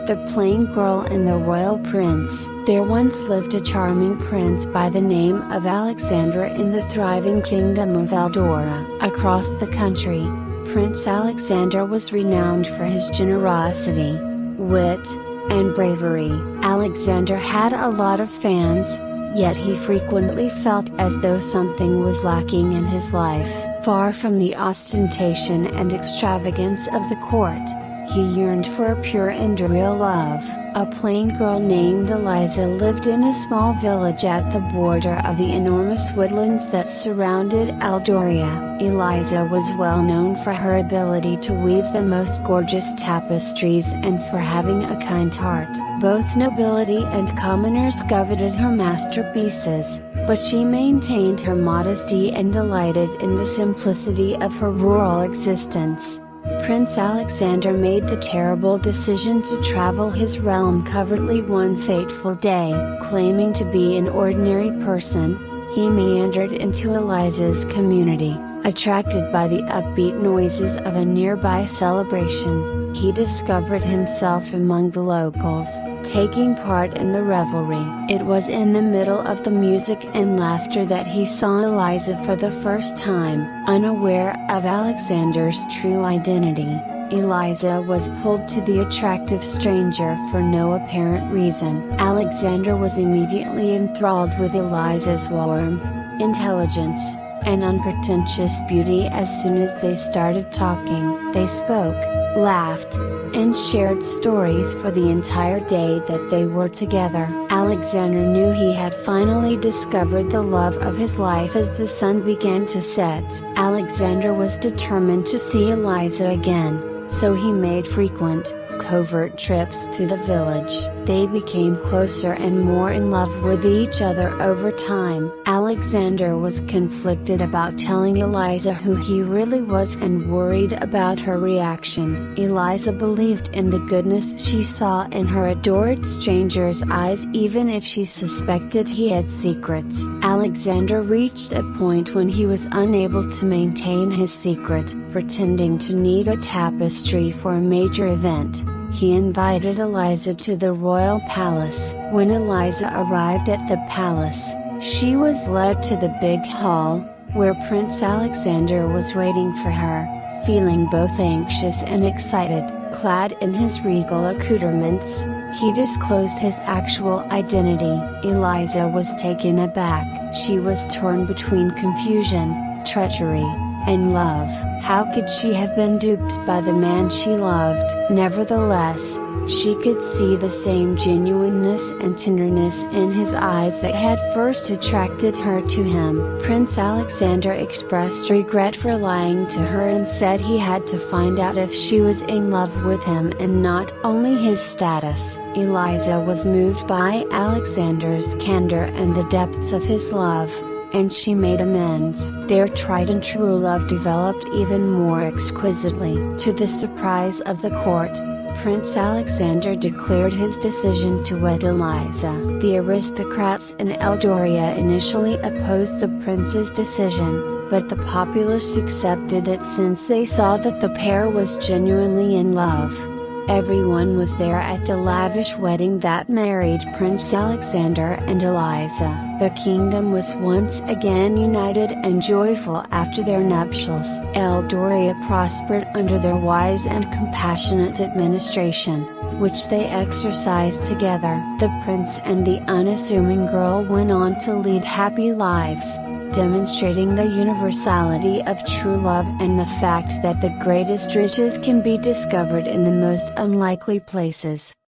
The Plain Girl and the Royal Prince. There once lived a charming prince by the name of Alexander in the thriving kingdom of Eldora. Across the country, Prince Alexander was renowned for his generosity, wit, and bravery. Alexander had a lot of fans, yet he frequently felt as though something was lacking in his life. Far from the ostentation and extravagance of the court, he yearned for a pure and real love. A plain girl named Eliza lived in a small village at the border of the enormous woodlands that surrounded Eldoria. Eliza was well known for her ability to weave the most gorgeous tapestries and for having a kind heart. Both nobility and commoners coveted her masterpieces, but she maintained her modesty and delighted in the simplicity of her rural existence. Prince Alexander made the terrible decision to travel his realm covertly one fateful day. Claiming to be an ordinary person, he meandered into Eliza's community. Attracted by the upbeat noises of a nearby celebration, he discovered himself among the locals, taking part in the revelry. It was in the middle of the music and laughter that he saw Eliza for the first time. Unaware of Alexander's true identity, Eliza was pulled to the attractive stranger for no apparent reason. Alexander was immediately enthralled with Eliza's warmth, intelligence, and unpretentious beauty. As soon as they started talking, they spoke, laughed, and shared stories for the entire day that they were together. Alexander knew he had finally discovered the love of his life. As the sun began to set, Alexander was determined to see Eliza again, so he made frequent, covert trips to the village. They became closer and more in love with each other over time. Alexander was conflicted about telling Eliza who he really was and worried about her reaction. Eliza believed in the goodness she saw in her adored stranger's eyes even if she suspected he had secrets. Alexander reached a point when he was unable to maintain his secret. Pretending to need a tapestry for a major event, he invited Eliza to the royal palace. When Eliza arrived at the palace, she was led to the big hall, where Prince Alexander was waiting for her. Feeling both anxious and excited, clad in his regal accoutrements, he disclosed his actual identity. Eliza was taken aback. She was torn between confusion, treachery, and love. How could she have been duped by the man she loved? Nevertheless, she could see the same genuineness and tenderness in his eyes that had first attracted her to him. Prince Alexander expressed regret for lying to her and said he had to find out if she was in love with him and not only his status. Eliza was moved by Alexander's candor and the depth of his love, and she made amends. Their tried and true love developed even more exquisitely. To the surprise of the court, Prince Alexander declared his decision to wed Eliza. The aristocrats in Eldoria initially opposed the prince's decision, but the populace accepted it since they saw that the pair was genuinely in love. Everyone was there at the lavish wedding that married Prince Alexander and Eliza. The kingdom was once again united and joyful after their nuptials. Eldoria prospered under their wise and compassionate administration, which they exercised together. The prince and the unassuming girl went on to lead happy lives, demonstrating the universality of true love and the fact that the greatest riches can be discovered in the most unlikely places.